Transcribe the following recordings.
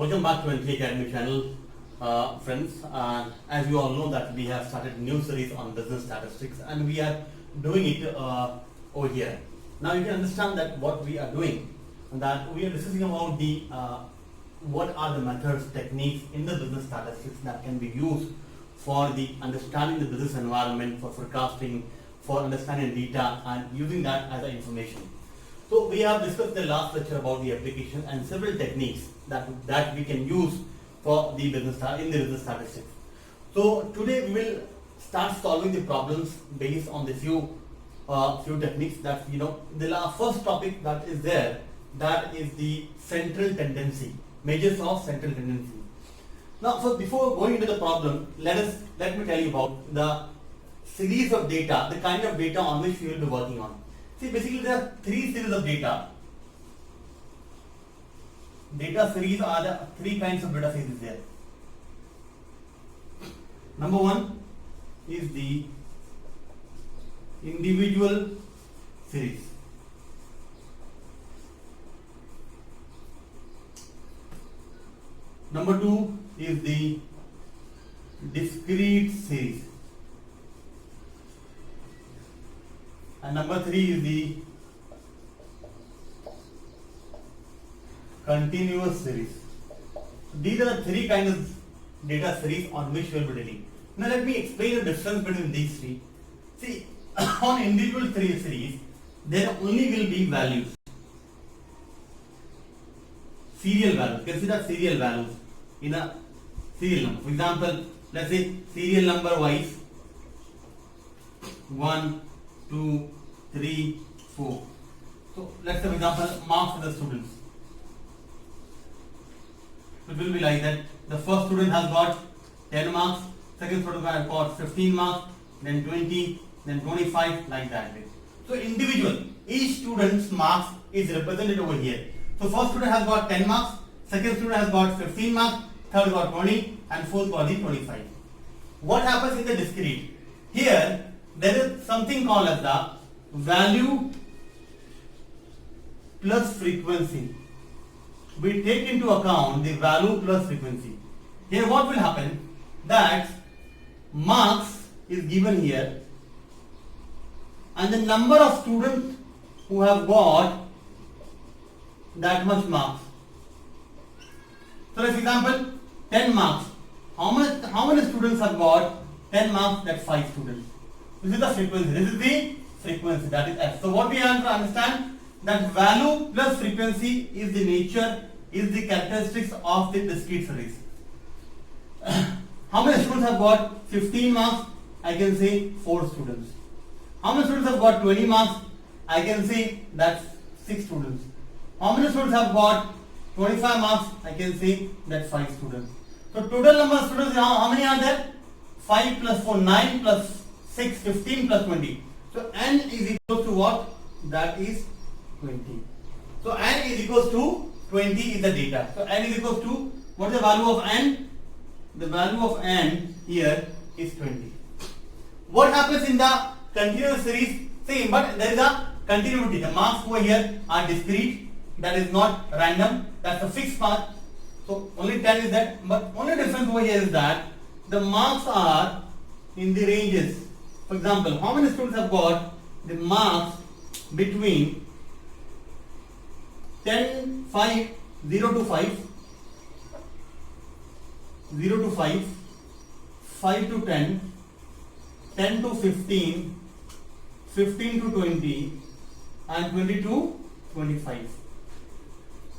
Welcome back to NT Academy channel, friends. As you all know that we have started a new series on business statistics, and we are doing it over here. Now you can understand that what we are doing, and that we are discussing about the what are the methods, techniques in the business statistics that can be used for the understanding the business environment, for forecasting, for understanding data, and using that as an information. So we have discussed the last lecture about the application and several techniques that we can use for the business in the business statistics. So today we will start solving the problems based on the few techniques that the first topic that is there, that is the central tendency, measures of central tendency. Now, so before going into the problem, let me tell you about the series of data, the kind of data on which we will be working on. See, basically there are three series of data. Data series are the three kinds of data series there. Number one is the individual series. Number two is the discrete series. And number three is the continuous series. These are the three kinds of data series on which we will be dealing. Now let me explain the difference between these three. See, on individual series, there only will be values. Serial values. Consider serial values in a serial number. For example, let's say serial number wise 1, 2, 3, 4. So let's say for example marks for the students. It will be like that. The first student has got 10 marks, second student has got 15 marks, then 20, then 25, like that. So individual, each student's marks is represented over here. So first student has got 10 marks, second student has got 15 marks, third got 20, and fourth got the 25. What happens in the discrete? Here there is something called as the value plus frequency. We take into account the value plus frequency. Here what will happen? That marks is given here, and the number of students who have got that much marks. So, for example, 10 marks. How many students have got 10 marks? That's 5 students. This is the frequency. This is the frequency. That is f. So, what we have to understand, that value plus frequency is the nature, is the characteristics of the discrete series. How many students have got 15 marks? I can say 4 students. How many students have got 20 marks? I can say that's 6 students. How many students have got 25 marks? I can say that's 5 students. So total number of students, how many are there? 5 plus 4, 9 plus 6, 15 plus 20. So n is equal to what? That is 20. So n is equals to 20 is the data. So n is equals to, what is the value of n? The value of n here is 20. What happens in the continuous series? Same, but there is a continuity. The marks over here are discrete. That is not random. That's a fixed mark. So only 10 is that. But only difference over here is that the marks are in the ranges. For example, how many students have got the marks between 10, 5, 0 to 5, 0 to 5, 5 to 10, 10 to 15, 15 to 20, and 20 to 25.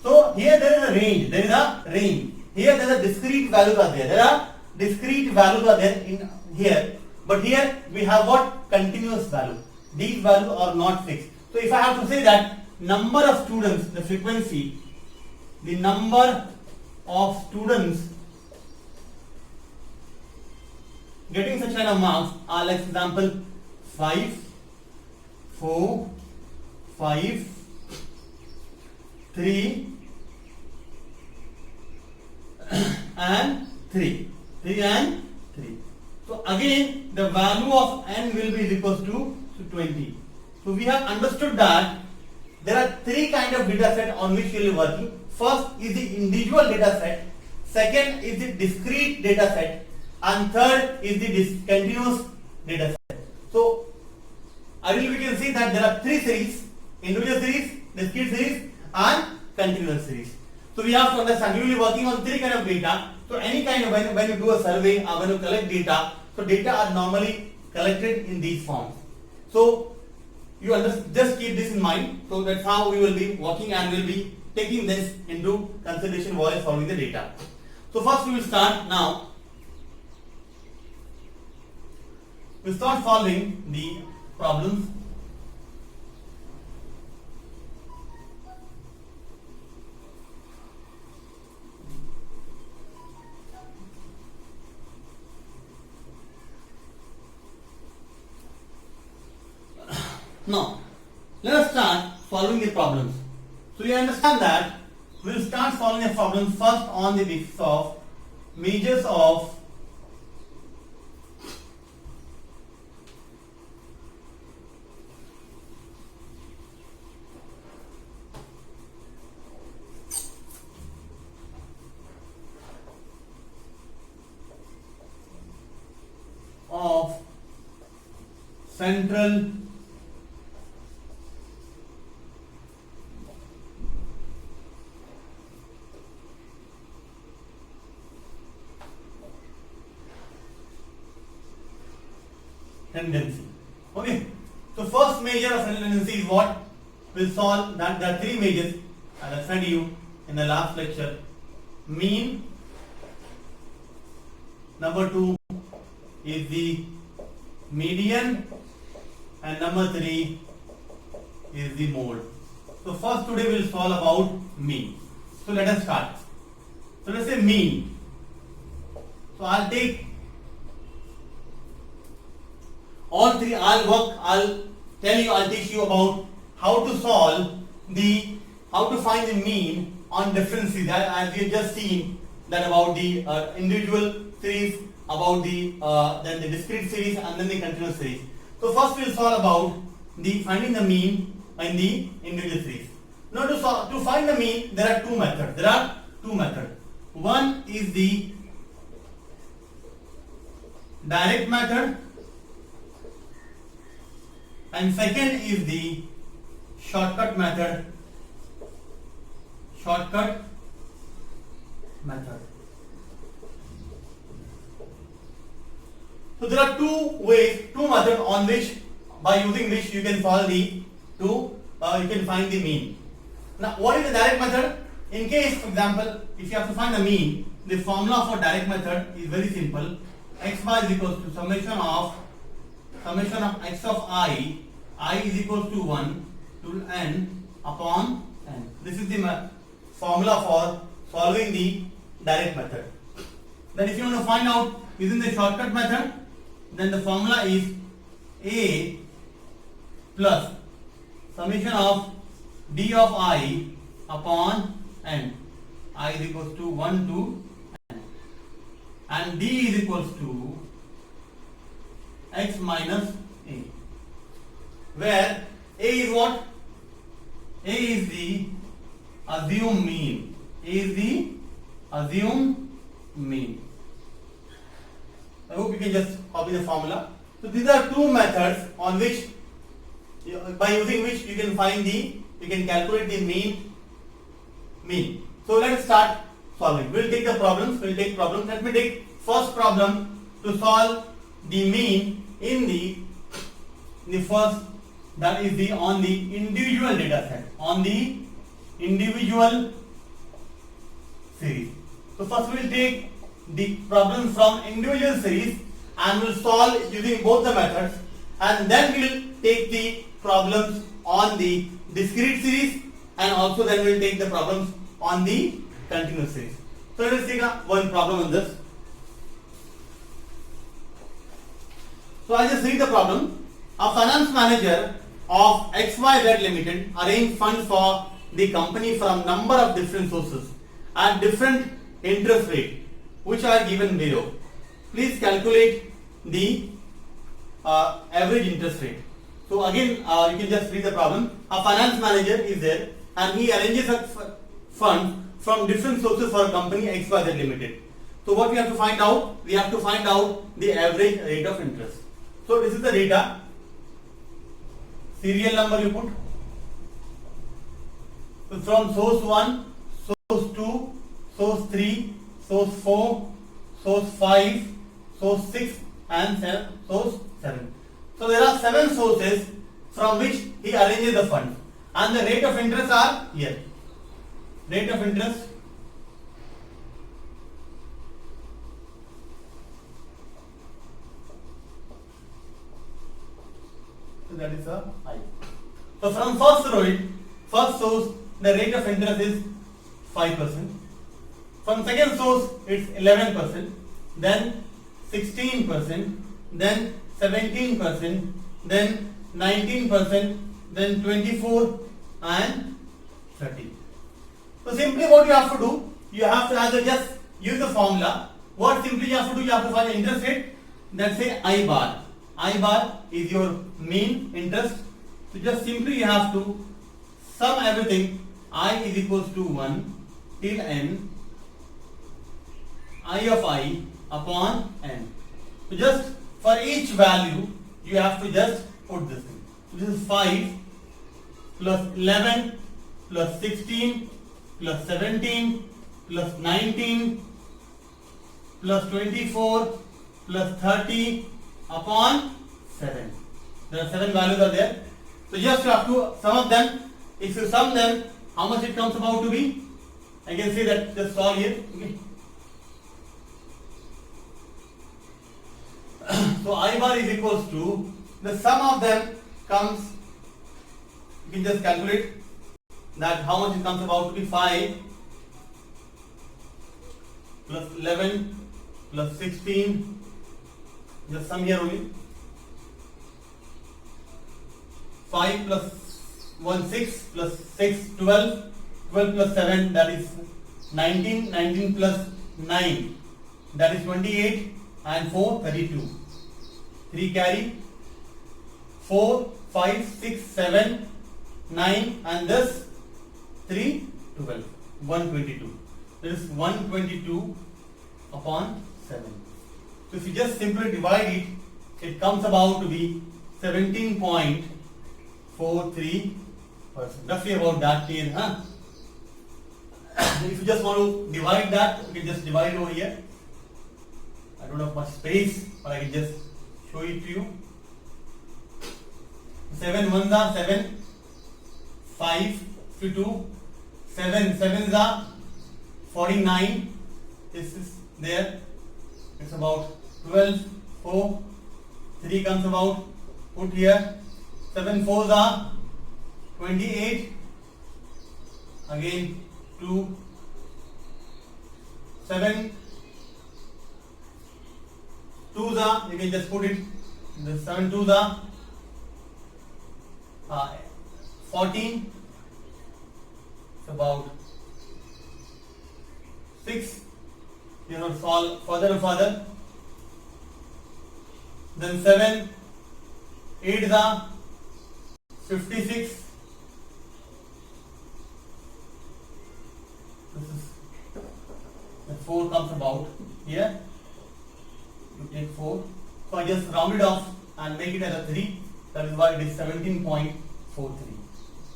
So here there is a range. There is a range. Here there are discrete values are there. There are discrete values are there in here. But here we have what? Continuous value. These values are not fixed. So if I have to say that number of students, the frequency, the number of students getting such kind of marks are, like for example, 5, 4, 5, 3 and 3. 3 and 3. So again the value of n will be equal to 20. So we have understood that there are three kind of data set on which we will be working. First is the individual data set, second is the discrete data set, and third is the continuous data set. So ideally we can see that there are three series: individual series, discrete series, and continuous series. So we have to understand we will be working on three kind of data. So any kind of when you do a survey or when you collect data, so data are normally collected in these forms. So you just keep this in mind. So that's how we will be working, and we will be taking this into consideration while solving the data. So first we will start now. We start solving the problems. Now, let us start solving the problems. So you understand that we will start solving the problems first on the basis of measures of central tendency. Okay. So first measure of central tendency is what? We'll solve that there are three measures. I will send you in the last lecture. Mean. Number 2 is the median, and number 3 is the mode. So first today we will solve about mean. So let us start. So let's say mean. So I'll take all three. I'll teach you about how to find the mean on different series. As we have just seen that about the individual series, about the then the discrete series, and then the continuous series. So first we will solve about the finding the mean in the individual series. Now to find the mean, there are two methods. One is the direct method, and second is the shortcut method. So there are two methods on which, by using which you can find the mean. Now, what is the direct method? In case, for example, if you have to find the mean, the formula for direct method is very simple. X bar is equals to summation of x of I is equals to 1 to n upon n. This is the formula for solving the direct method. Then if you want to find out using the shortcut method, then the formula is A plus summation of d of I upon n. I is equals to 1 to n, and d is equals to x minus a, where a is what? A is the assumed mean. I hope you can just copy the formula. So these are two methods on which, by using which you can calculate the mean. So let us start solving. We'll take problems. Let me take first problem to solve the mean in the first, that is on the individual data set, on the individual series. So first we will take the problem from individual series and we'll solve using both the methods, and then we will take the problems on the discrete series, and also then we will take the problems on the continuous series. So let us take one problem in this. So I just read the problem. A finance manager of XYZ Limited arranged funds for the company from number of different sources at different interest rate, which are given below. Please calculate the average interest rate. So again, you can just read the problem. A finance manager is there and he arranges a fund from different sources for a company XYZ Limited. So what we have to find out? We have to find out the average rate of interest. So this is the data. Serial number you put. So from source 1, source 2, source 3, source 4, source 5, source 6 and source 7. So there are 7 sources from which he arranges the funds, and the rate of interest are here. Rate of interest so that is a I. So from first source the rate of interest is 5%. From second source it's 11%, then 16%, then 17%, then 19%, then 24 and 30. So simply what you have to do, you have to either just use the formula. What simply you have to do, you have to find the interest rate. Let's say I bar. I bar is your mean interest. So just simply you have to sum everything. I is equals to 1 till n. I of I upon n. So just for each value you have to just put this thing. So this is 5 plus 11 plus 16 plus 17 plus 19 plus 24 plus 30 upon 7. There are 7 values are there. So just you have to sum of them. If you sum them, how much it comes about to be? I can see that just solve here. Okay. So I bar is equals to the sum of them comes, you can just calculate that how much it comes about to be 5 plus 11 plus 16, just sum here only. 5 plus 1 6 plus 6 12, 12 plus 7 that is 19, 19 plus 9 that is 28 and 4 32. 3 carry 4 5 6 7 9 and this 3 12 122. This is 122 upon 7. So if you just simply divide it, it comes about to be 17.43%. Roughly about that here, huh? If you just want to divide that, you can just divide over here. I don't have much space, but I can just show it to you. 7 ones are 7, 5 52, 7 sevens are 49. This is there. It's about 12, 4, 3 comes about, put here. 7 fours are 28. Again 2, 7 twos are, you can just put it, the 7 twos are 14. It's about 6. You know, solve further and further. Then 7 8s are 56. This is the 4 comes about here. You take 4. So I just round it off and make it as a 3. That is why it is 17.43.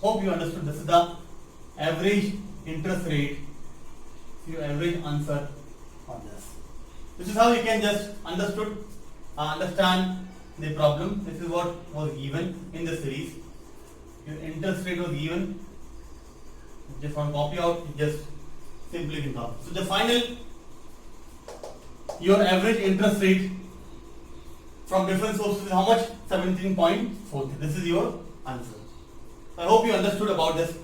Hope you understood. This is the average interest rate. Your average answer on this. This is how you can just understand the problem. This is what was given in the series. Your interest rate was given. You just want to copy out, you just simply can copy. So the final, your average interest rate from different sources is how much? 17.43. This is your answer. I hope you understood about this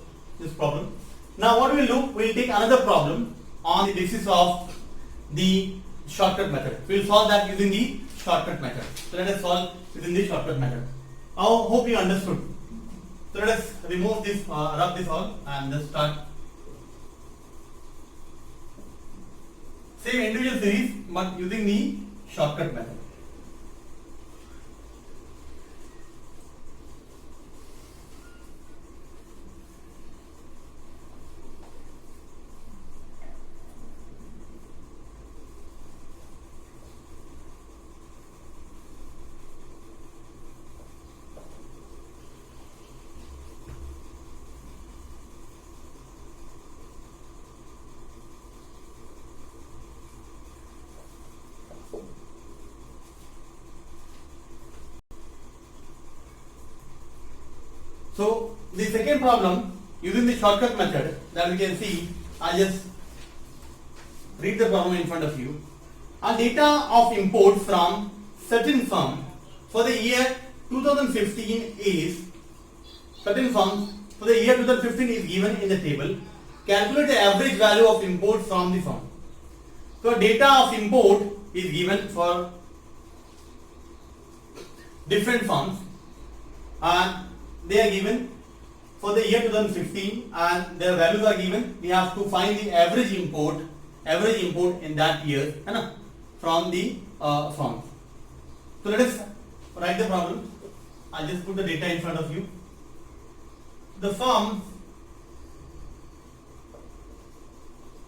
problem. Now what we'll do, we'll take another problem on the basis of the shortcut method. We'll solve that using the shortcut method. So let us solve using the shortcut method. I hope you understood. So let us remove this, rub this all and just start. Same individual series but using the shortcut method. So the second problem, using the shortcut method, that we can see, I'll just read the problem in front of you. A data of import from certain firm for the year 2015 is, certain firms for the year 2015 is given in the table. Calculate the average value of import from the firm. So data of import is given for different firms and they are given for the year 2015 and their values are given. We have to find the average import in that year from the firms. So let us write the problem. I'll just put the data in front of you. The firms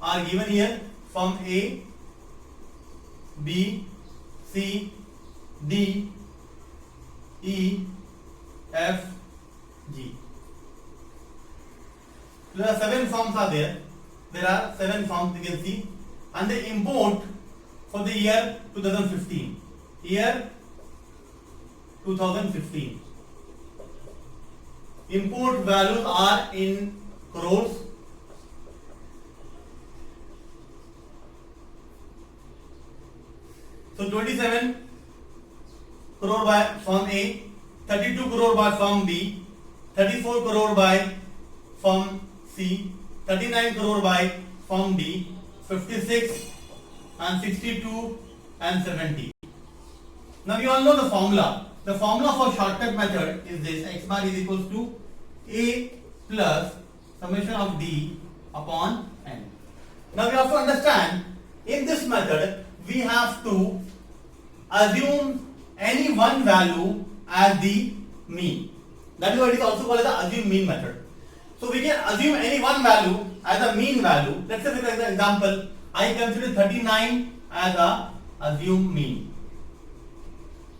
are given here: firm A, B, C, D, E, F, G. There are 7 firms are there. There are 7 firms you can see, and the import for the year 2015. Year 2015. Import values are in crores. So 27 crore by firm A, 32 crore by firm B, 34 crore by firm C, 39 crore by firm D, 56 and 62 and 70. Now you all know the formula. The formula for shortcut method is this: x bar is equals to A plus summation of D upon N. Now we have to understand, in this method we have to assume any one value as the mean. That is why it is also called as the assume mean method. So we can assume any one value as a mean value. Let's say for example, I consider 39 as a assume mean.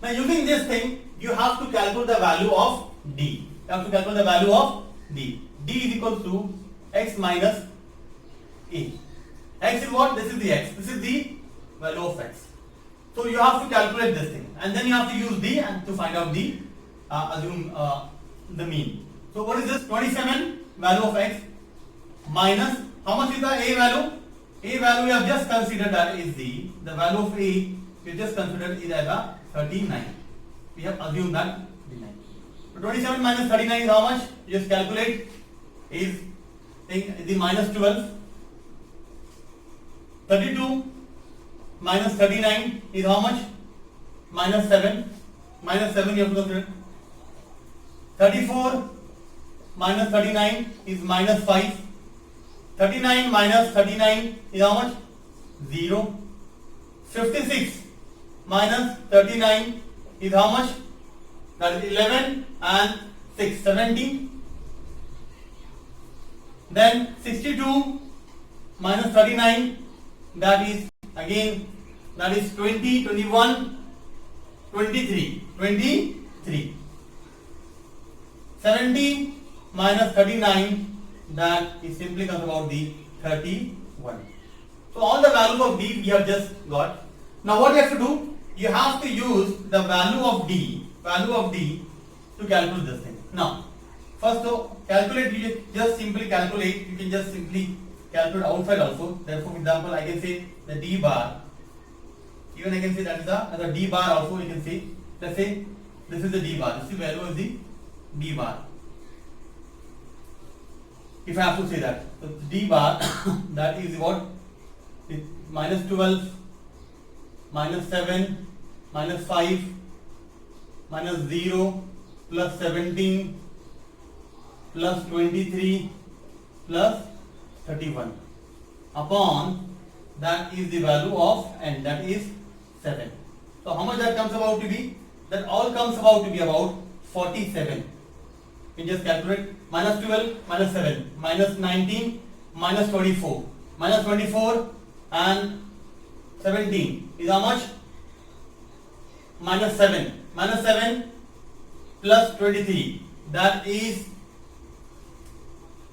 Now using this thing, you have to calculate the value of D. You have to calculate the value of D. D is equal to x minus A. X is what? This is the x. This is the value of x. So you have to calculate this thing, and then you have to use D and to find out the assume the mean. So what is this? 27 value of x minus how much is the A value? A value we have just considered that is the value of A we just considered is as a 39. We have assumed that 39. So 27 minus 39 is how much? You just calculate, is the minus 12. 32 minus 39 is how much? Minus 7. Minus 7 you have to consider. 34 minus 39 is minus 5. 39 minus 39 is how much? 0. 56 minus 39 is how much? That is 11 and 6, 17. Then 62 minus 39, that is again, that is 20, 21, 23, 23. 70 minus 39, that is simply comes about the 31. So all the values of D we have just got. Now what you have to do? You have to use the value of D to calculate this thing. Now, first to calculate, you just simply calculate. You can just simply calculate outside also. Therefore, for example, I can say the D bar. Even I can say that is the D bar also. You can say, let's say this is the D bar. This is the value of the D bar. If I have to say that, so D bar that is what? Minus 12, minus 7, minus 5, minus 0, plus 17, plus 23, plus 31. Upon that is the value of N, that is 7. So how much that comes about to be? That all comes about to be about 47. You just calculate minus 12, minus 7, minus 19, minus 24. Minus 24 and 17 is how much? Minus 7. Minus 7 plus 23. That is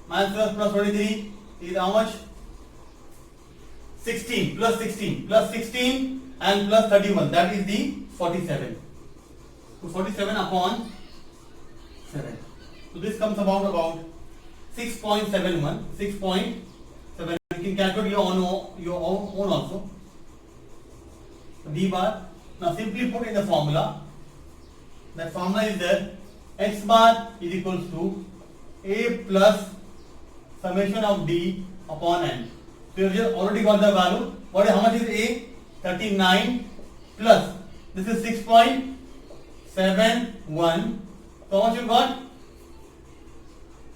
minus 12 plus 23 is how much? 16 plus 16 plus 16 and plus 31. That is the 47. So 47 upon 7. So this comes about 6.71. 6.7. You can calculate your own also. D bar. Now simply put in the formula. That formula is there. X bar is equals to A plus summation of D upon N. So you have already got the value. How much is A? 39 plus. This is 6.71. So how much you got?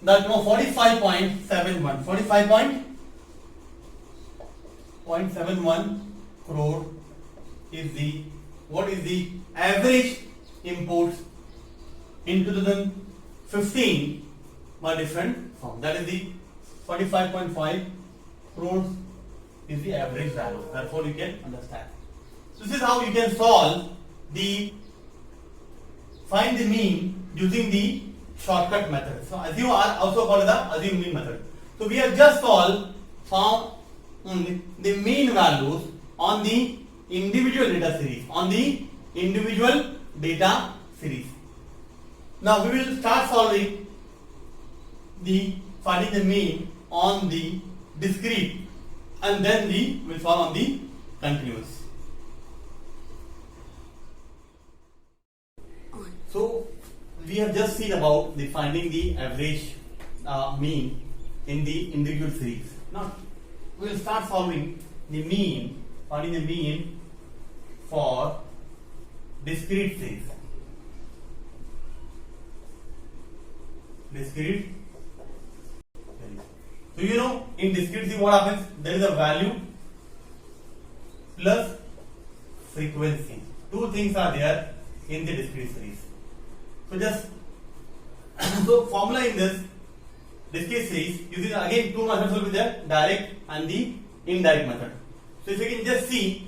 That 45.71. 45.71 crore is the average imports in 2015 by different firms. That is the 45.5 crores is the average value. Therefore, you can understand. So this is how you can find the mean using the shortcut method. So assume are also called the assume mean method. So we have just found the mean values on the individual data series. Now we will start finding the mean on the discrete, and then we will solve on the continuous. So we have just seen about the finding the average mean in the individual series. Now we will start finding the mean for discrete series. So you know, in discrete series what happens? There is a value plus frequency. Two things are there in the discrete series. So formula in this discrete series using again two methods will be there, direct and the indirect method. So if you can just see,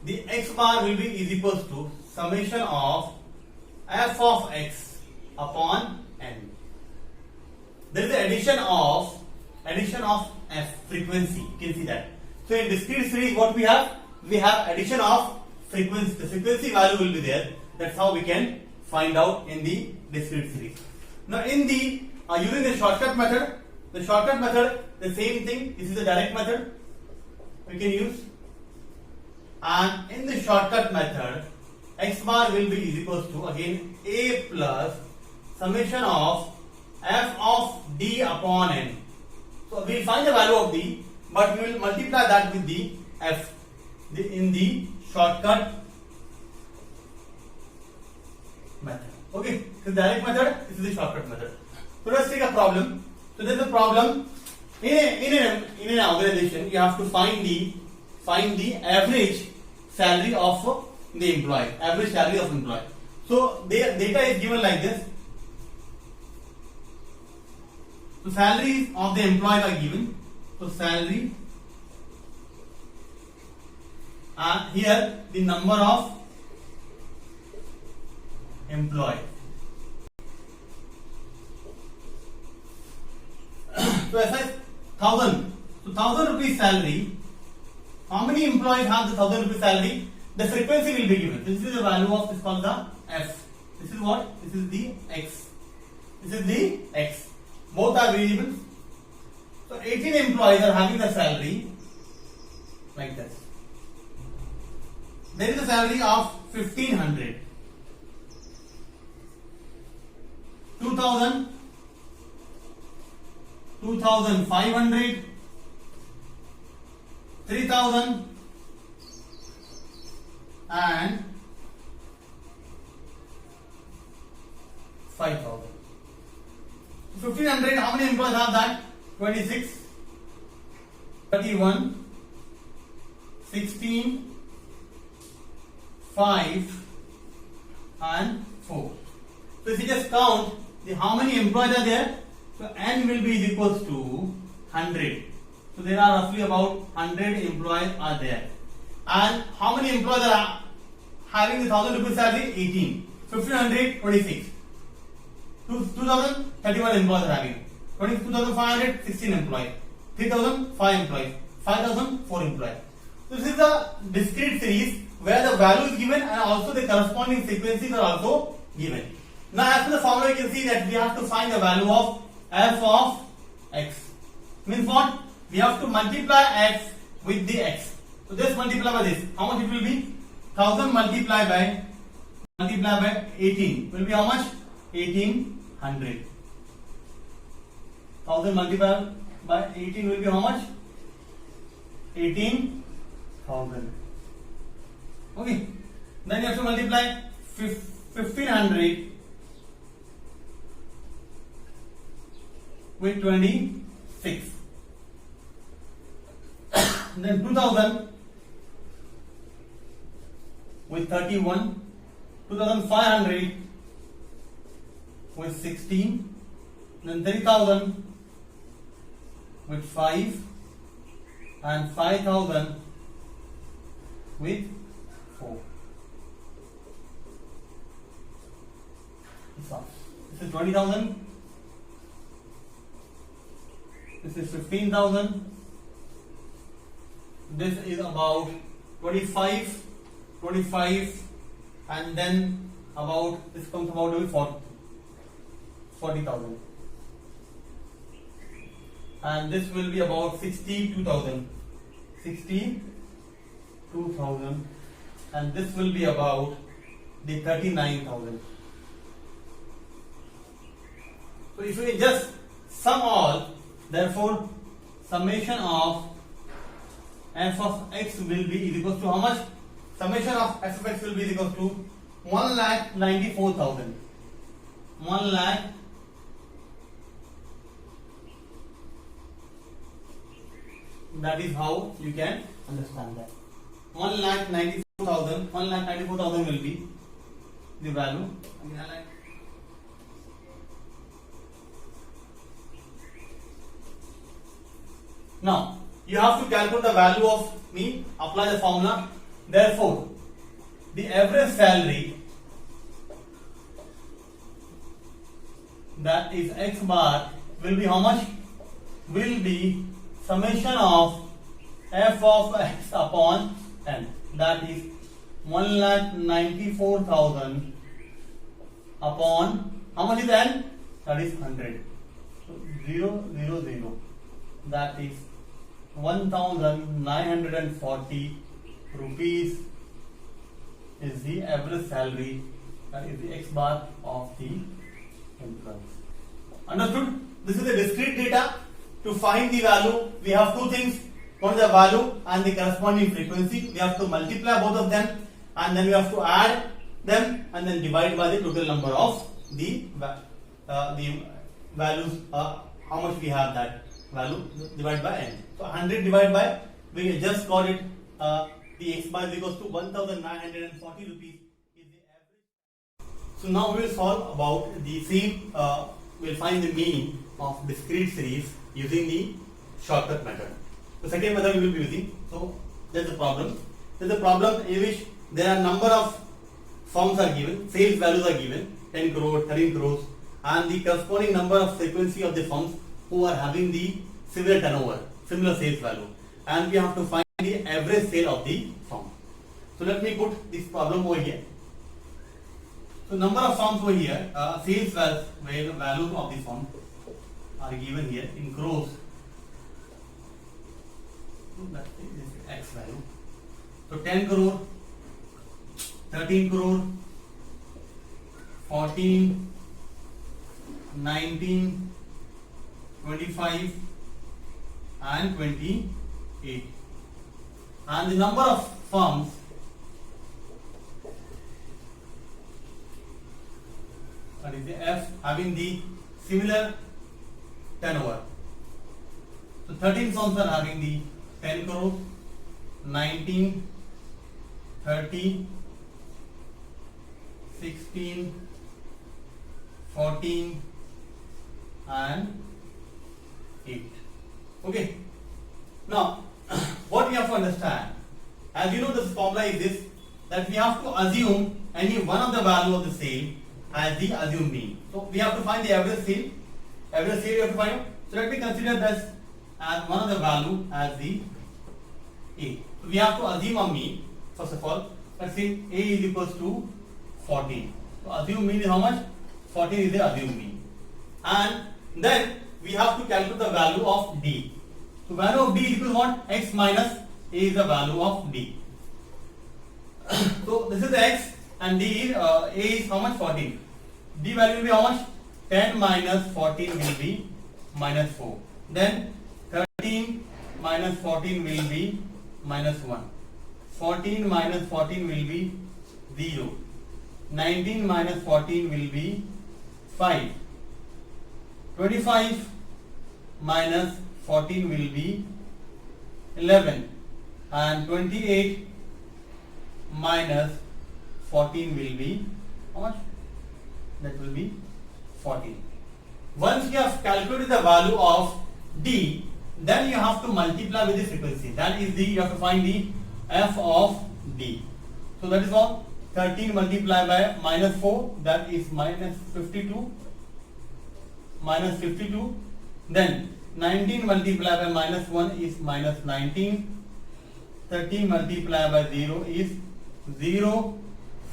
the x bar will be is equals to summation of f of x upon n. There is the addition of f frequency. You can see that. So in discrete series what we have addition of frequency. The frequency value will be there. That's how we can find out in the discrete series. Now in the using the shortcut method, the same thing. This is the direct method we can use, and in the shortcut method x bar will be is equals to again a plus summation of f of d upon n. So we will find the value of d, but we will multiply that with the f in the shortcut method. Okay, this is the direct method, this is the shortcut method. So let's take a problem. So there is a problem in an organization. You have to find the average salary of the employee. Average salary of employee. So their data is given like this. So salaries of the employees are given. So salary, and here the number of employees. So as I 1000. So 1000 rupees salary. How many employees have the 1000 rupees salary? The frequency will be given. This is the value of this called the f. This is what? This is the x. This is the x. Both are variables. So 18 employees are having the salary like this. There is a salary of 1500, 2000, 2500, 3000 and 5000. 1500, how many employees have that? 26, 31, 16, 5 and 4. So if you just count how many employees are there, so n will be equals to 100. So there are roughly about 100 employees are there. And how many employees are having the 1000 rupees salary? 18. 1500, 26. 2000, 31 employees are having. 22,500, 16 employees. 3,000, 5 employees. 5,000, 4 employees. So this is a discrete series where the value is given and also the corresponding frequencies are also given. Now as per the formula you can see that we have to find the value of f of x. Means what? We have to multiply x with the x. So just multiply by this. How much it will be? 1000 multiplied by 18 will be how much? 1800. 1000 multiplied by 18 will be how much? 18,000. Okay. Then you have to multiply 1500 with 26. Then 2000 with 31, 2500 with 16, then 3000 with 5, and 5000 with 4. This is 20,000. This is 15,000. This is about 25, and then about this comes about to be 40,000, and this will be about 62,000, and this will be about the 39,000. So if we just sum all, therefore summation of f of x will be equal to how much? Summation of f of x will be equal to 1,94,000. 1 lakh that is how you can understand that. 1,94,000 will be the value. Now you have to calculate the value of me, apply the formula. Therefore, the average salary, that is x bar, will be how much? Will be summation of f of x upon n. That is 1,94,000 upon how much is n? That is 100. So 0, 0, 0. That is 1,940 rupees is the average salary, that is the x bar of the employees. Understood? This is the discrete data. To find the value, we have two things. One is the value and the corresponding frequency. We have to multiply both of them, and then we have to add them and then divide by the total number of the values. How much we have that value divided by n. So 100 divided by, we just got it. The x bar is equals to 1,940 rupees is the average. So now we will solve about the same. We will find the mean of discrete series using the shortcut method. The second method we will be using. So there is a problem. There is a problem in which there are number of firms are given, sales values are given, 10 crore, 13 crores, and the corresponding number of frequency of the firms who are having the similar turnover, similar sales value, and we have to find the average sale of the firm. So let me put this problem over here. So number of firms over here, sales values of the firm are given here in crores. That is x value. So 10 crore, 13 crore, 14, 19, 25 and 28. And the number of firms that is the F having the similar turnover. So 13 firms are having the 10 crore, 19, 30, 16, 14 and 8. Okay. Now, what we have to understand, as you know, this formula is this, that we have to assume any one of the value of the sale as the assumed mean. So we have to find the average sale. Average sale we have to find out. So let me consider this as one of the value as the A. So we have to assume a mean. First of all, let's say A is equals to 14. So assume mean is how much? 14 is the assumed mean. And then we have to calculate the value of d. So value of d is equal to what? X minus a is the value of d. So this is x and d is a is how much? 14. D value will be how much? 10 minus 14 will be minus 4. Then 13 minus 14 will be minus 1. 14 minus 14 will be 0. 19 minus 14 will be 5. 25 minus 14 will be 11. And 28 minus 14 will be how much? That will be 14. Once you have calculated the value of d, then you have to multiply with the frequency. That is the, you have to find the f of d. So that is what? 13 multiplied by minus 4, that is minus 52. Minus 52. Then 19 multiplied by minus 1 is minus 19. 13 multiplied by 0 is 0.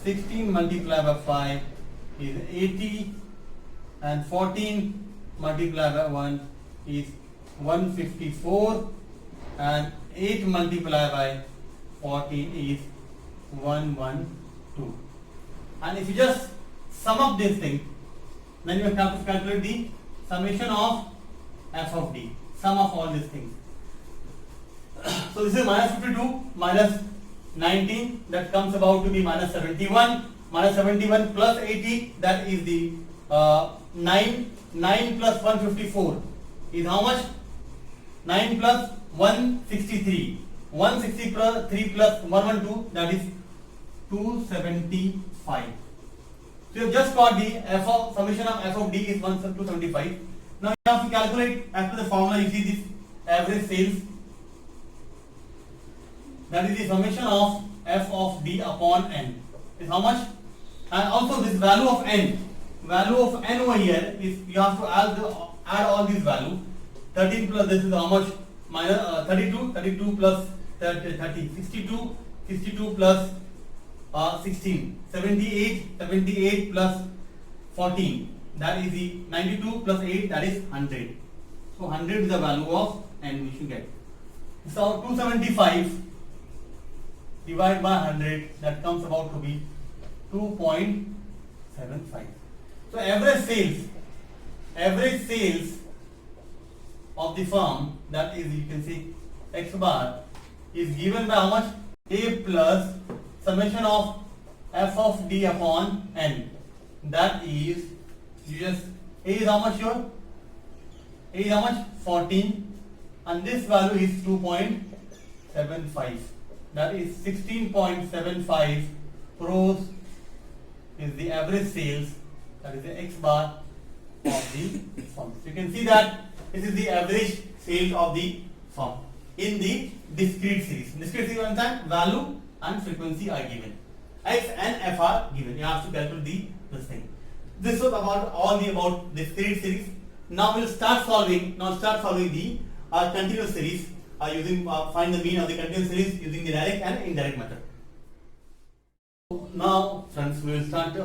16 multiplied by 5 is 80. And 14 multiplied by 1 is 154. And 8 multiplied by 14 is 112. And if you just sum up this thing, then you have to calculate the summation of f of d, sum of all these things. So this is minus 52 minus 19, that comes about to be minus 71. Minus 71 plus 80, that is the 9 plus 154 is how much? 9 plus 163. 163 plus 112, that is 275. So you have just got the f of summation of f of d is 275. Now you have to calculate as per the formula. You see this average sales, that is the summation of f of d upon n is how much? And also this value of n over here is, you have to add all these value. 13 plus this is how much? Minus 32 plus 30, 62 plus 16, 78 plus 14, that is the 92 plus 8, that is 100. So 100 is the value of n we should get. So 275 divided by 100, that comes about to be 2.75. So average sales of the firm, that is, you can see x bar, is given by how much? A plus summation of f of d upon n. That is, you just, a is how much here? A is how much? 14, and this value is 2.75. That is 16.75 crores is the average sales, that is the x bar of the firm. So you can see that this is the average sales of the firm in the discrete series. In discrete series, one time value and frequency are given. X and f are given. You have to calculate this thing. This was about discrete series. Now we'll start solving the continuous series using find the mean of the continuous series using the direct and indirect method. Now friends, we will start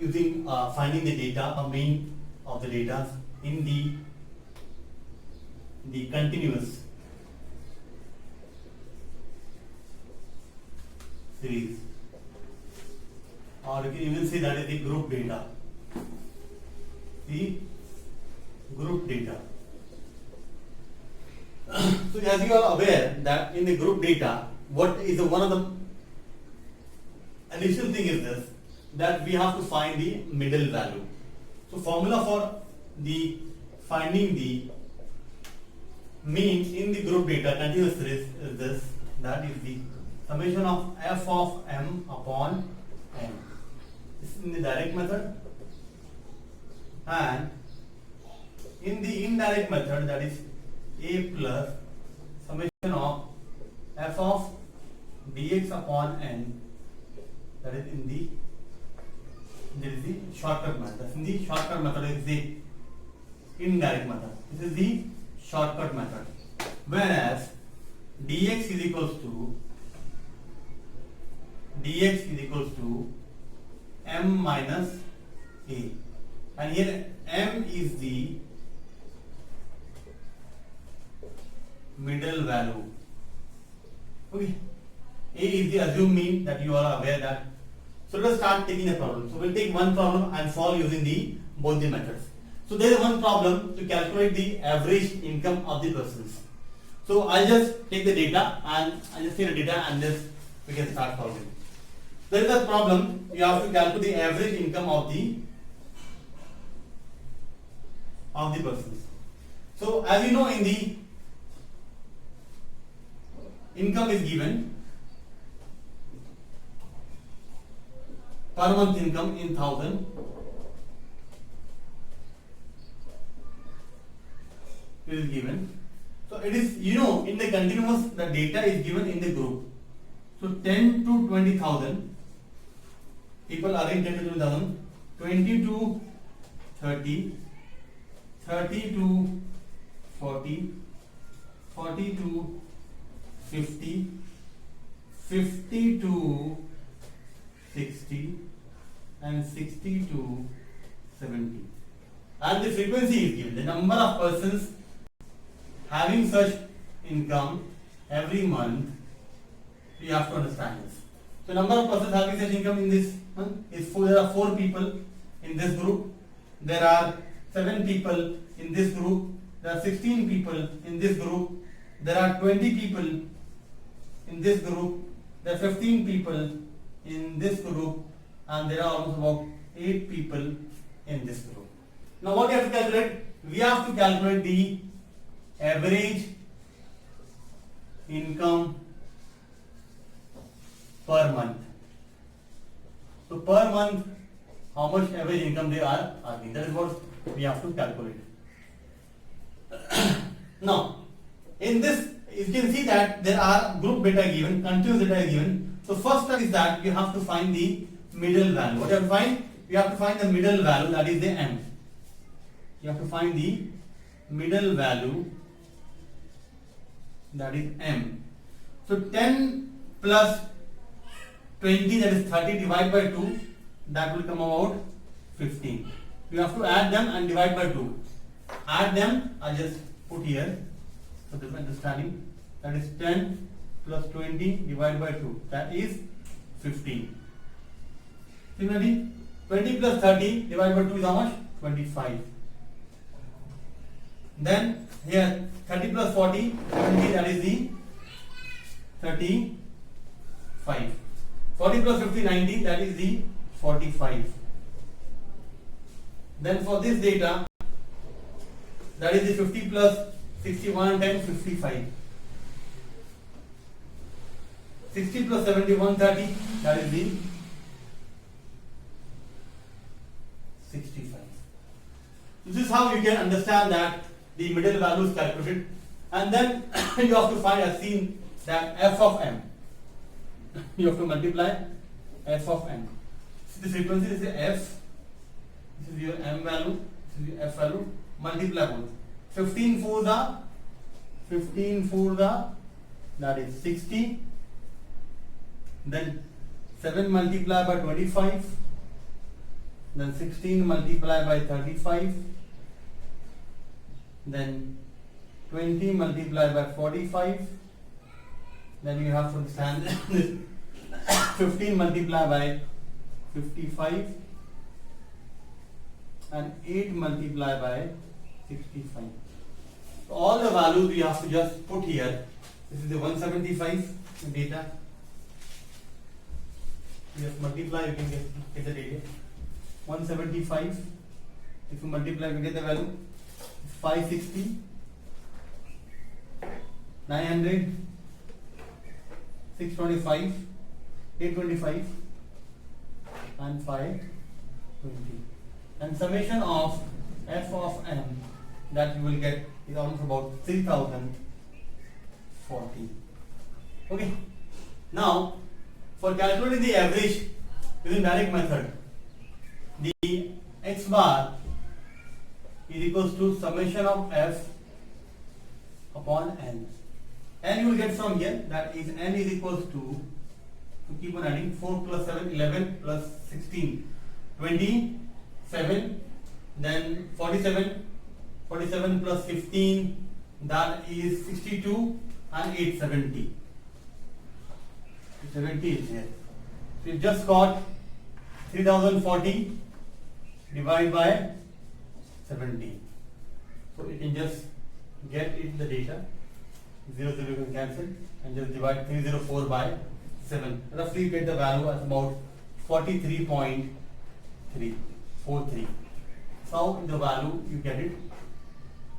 using finding the data, mean of the data in the continuous series, or you can even say that is the group data. The group data. So as you are aware that in the group data, what is one of the initial thing is this, that we have to find the middle value. So formula for the finding the mean in the group data continuous series is this, that is the summation of f of m upon n. This is in the direct method, and in the indirect method, that is a plus summation of f of dx upon n, that is in the, there is the shortcut method. In the shortcut method is the indirect method. This is the shortcut method. Whereas dx is equals to m minus a. and here M is the middle value. Okay, A is the assumed mean that you are aware that. So let us start taking a problem. So we'll take one problem and solve using the both the methods. So there is one problem to calculate the average income of the persons. So I'll just take the data and just we can start solving. There is a problem. You have to calculate the average income of the persons. So as you know, in the income is given per month income in 1000. It is given. So it is, in the continuous, the data is given in the group. So 10 to 20,000 people are in 10 to 20,000, 20 to 30, 30 to 40, 40 to 50, 50 to 60, and 60 to 70. And the frequency is given. The number of persons having such income every month, you have to understand this. So number of persons having such income in this month is 4. There are 4 people in this group. There are 7 people in this group. There are 16 people in this group. There are 20 people in this group. There are 15 people in this group, and there are almost about 8 people in this group. Now what we have to calculate? We have to calculate the average income per month. So per month, how much average income they are earning. That is what we have to calculate. Now, in this, you can see that there are group data given, continuous data is given. So first step is that you have to find the middle value. What you have to find? You have to find the middle value, that is the M. You have to find the middle value, that is M. So 10 plus 20, that is 30, divide by 2, that will come about 15. You have to add them and divide by 2. Add them, I just put here for the understanding. That is 10 plus 20 divided by 2, that is 15. Similarly, 20 plus 30 divided by 2 is how much? 25. Then here 30 plus 40, 20, that is the 35. 40 plus 50, 90, that is the 45. Then for this data, that is the 50 plus 61, 10, 55. 60 plus 71, 30, that is the 65. This is how you can understand that the middle value is calculated, and then you have to find, as seen, that f of m. You have to multiply f of m. So the frequency is the f, this is your m value, this is your f value, multiply both. 15 for the, that is 60, then 7 multiplied by 25, then 16 multiplied by 35, then 20 multiplied by 45, then you have to understand this 15 multiplied by 55, and 8 multiplied by 65. So all the values we have to just put here. This is the 175 data. Just multiply, you can get the data. 175. If you multiply, you get the value. 560, 900, 625, 825, and 520. And summation of f of m that you will get is almost about 3040. Okay. Now, for calculating the average using direct method, the x bar is equals to summation of f upon n. N you will get from here, that is n is equals to keep on adding, 4 plus 7, 11 plus 16, 27, then 47 plus 15, that is 62, and 870. 70 is here. So you just got 3040 divided by 70. So you can just get it the data. 0 0 you can cancel and just divide 304 by 7. Roughly you get the value as about 43.343. So the value you get it.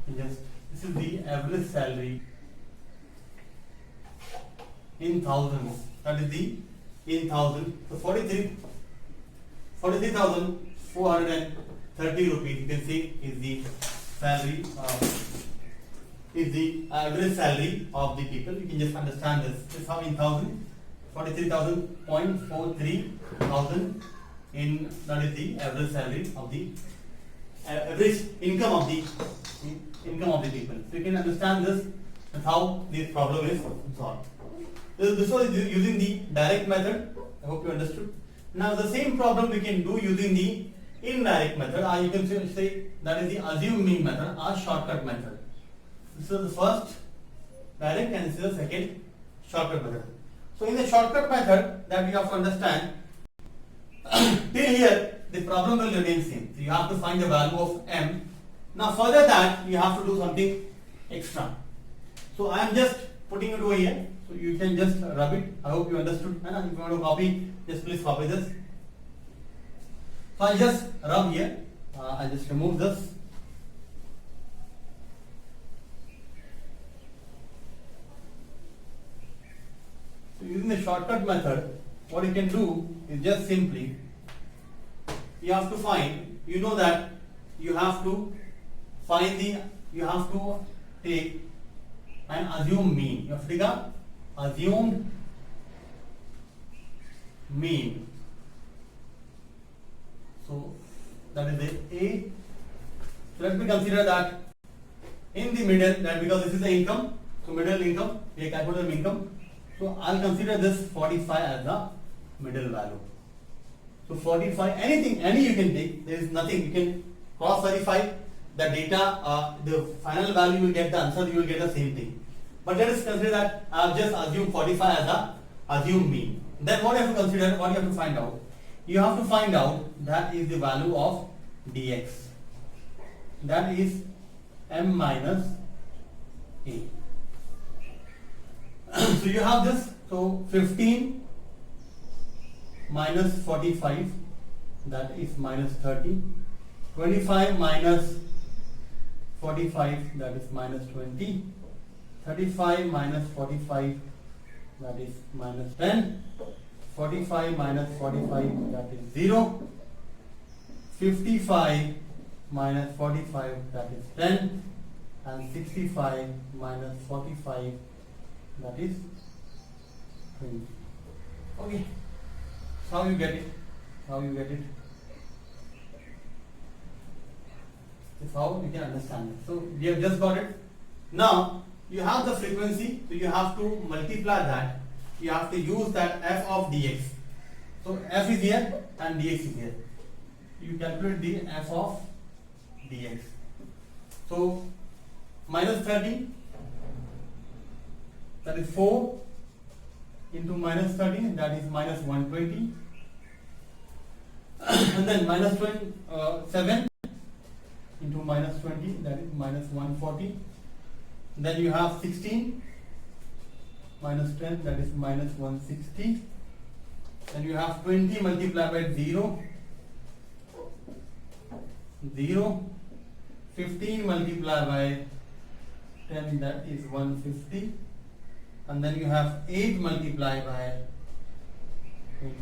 You just, this is the average salary in thousands. That is the in thousand. So 43,430 rupees. You can see is the salary. Is the average salary of the people. You can just understand this. This is how in thousand, 43,000.43 thousand in, that is the average salary of the average income of the people. So you can understand this and how this problem is solved. This was using the direct method. I hope you understood. Now the same problem we can do using the indirect method, or you can say that is the assume mean method or shortcut method. This is the first direct and this is the second shortcut method. So in the shortcut method that we have to understand, till here the problem will remain same. So you have to find the value of m. Now further that you have to do something extra. So I am just putting it over here. So you can just rub it. I hope you understood. If you want to copy, just please copy this. So I just rub here. I just remove this. So using the shortcut method, what you can do is just simply, you have to find, you know that you have to find the, you have to take and assume mean. You have to take a assumed mean. So that is the A. So let me consider that in the middle, that because this is the income, so middle income, we calculate the income. So I'll consider this 45 as the middle value. So 45, anything, any you can take, there is nothing, you can cross verify the data, the final value you will get the answer, you will get the same thing. But let us consider that I have just assumed 45 as the assumed mean. Then what you have to consider, what you have to find out? You have to find out that is the value of dx. That is m minus a. So you have this, so 15 minus 45, that is minus 30. 25 minus 45, that is minus 20. 35 minus 45, that is minus 10. 45 minus 45, that is 0. 55 minus 45, that is 10. And 65 minus 45, that is 20. Okay. So how you get it? How you get it? This is how you can understand it. So we have just got it. Now you have the frequency, so you have to multiply that. You have to use that f of dx. So f is here and dx is here. You calculate the f of dx. So minus 30, that is 4 into minus 30, that is minus 120. And then minus 7 into minus 20, that is minus 140. Then you have 16 minus 10, that is minus 160. Then you have 20 multiplied by 0, 0. 15 multiplied by 10, that is 150. And then you have 8 multiplied by 20,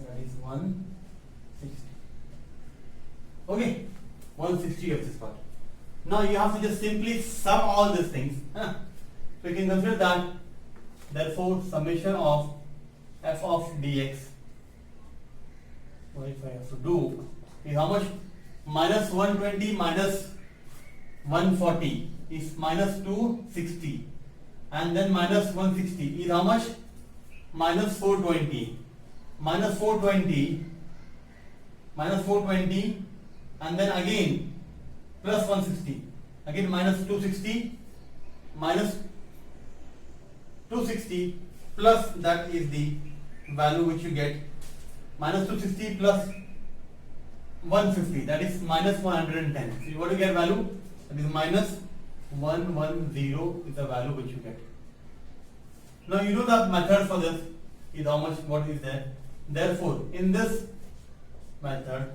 that is 160. Okay, 160 of this part. Now you have to just simply sum all these things. So you can consider that, therefore summation of f of dx, what if I have to do, is how much? Minus 120 minus 140 is minus 260. And then minus 160 is how much? Minus 420. Minus 420 and then again plus 160, again minus 260, minus 260 plus that is the value which you get, minus 260 plus 150, that is minus 110. So you want to get value, that is minus 110 is the value which you get. Now you know the method for this is how much, what is there. Therefore in this method,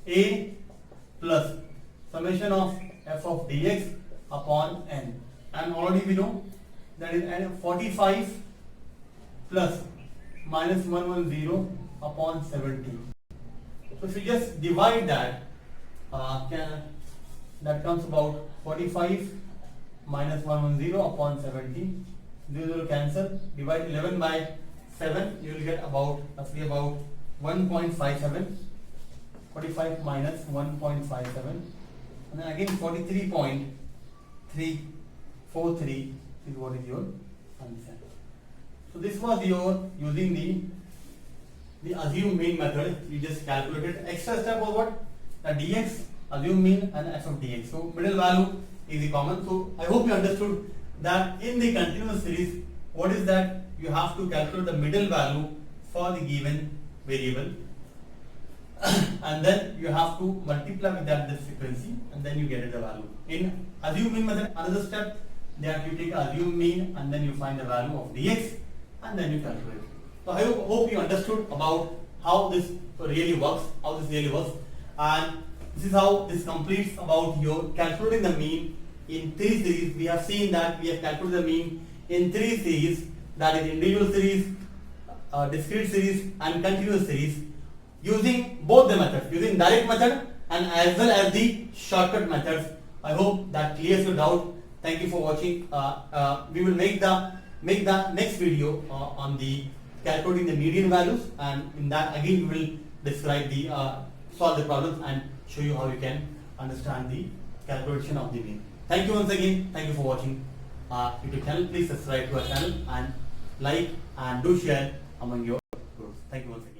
a plus summation of f of dx upon n, and already we know that is 45 plus minus 110 upon 70. So if you just divide that, that comes about 45 minus 110 upon 70, 0 cancel, divide 11 by 7, you will get about roughly about 1.57, 45 minus 1.57, and then again 43.343 is what is your answer. So this was your using the assume mean method. You just calculated. Extra step was what? The dx, assume mean, and f of dx. So middle value is the common. So I hope you understood that in the continuous series, what is that? You have to calculate the middle value for the given variable, and then you have to multiply with that the frequency, and then you get the value. In assume mean method, another step that you take assume mean and then you find the value of dx and then you calculate. So I hope you understood about how this really works, and this is how this completes about your calculating the mean in three series. We have seen that we have calculated the mean in three series, that is individual series, discrete series and continuous series, using both the methods, using direct method and as well as the shortcut methods. I hope that clears your doubt. Thank you for watching. We will make the next video on the calculating the median values, and in that again we will describe the solve the problems and show you how you can understand the calculation of the mean. Thank you once again. Thank you for watching YouTube channel. Please subscribe to our channel and like and do share among your groups. Thank you once again.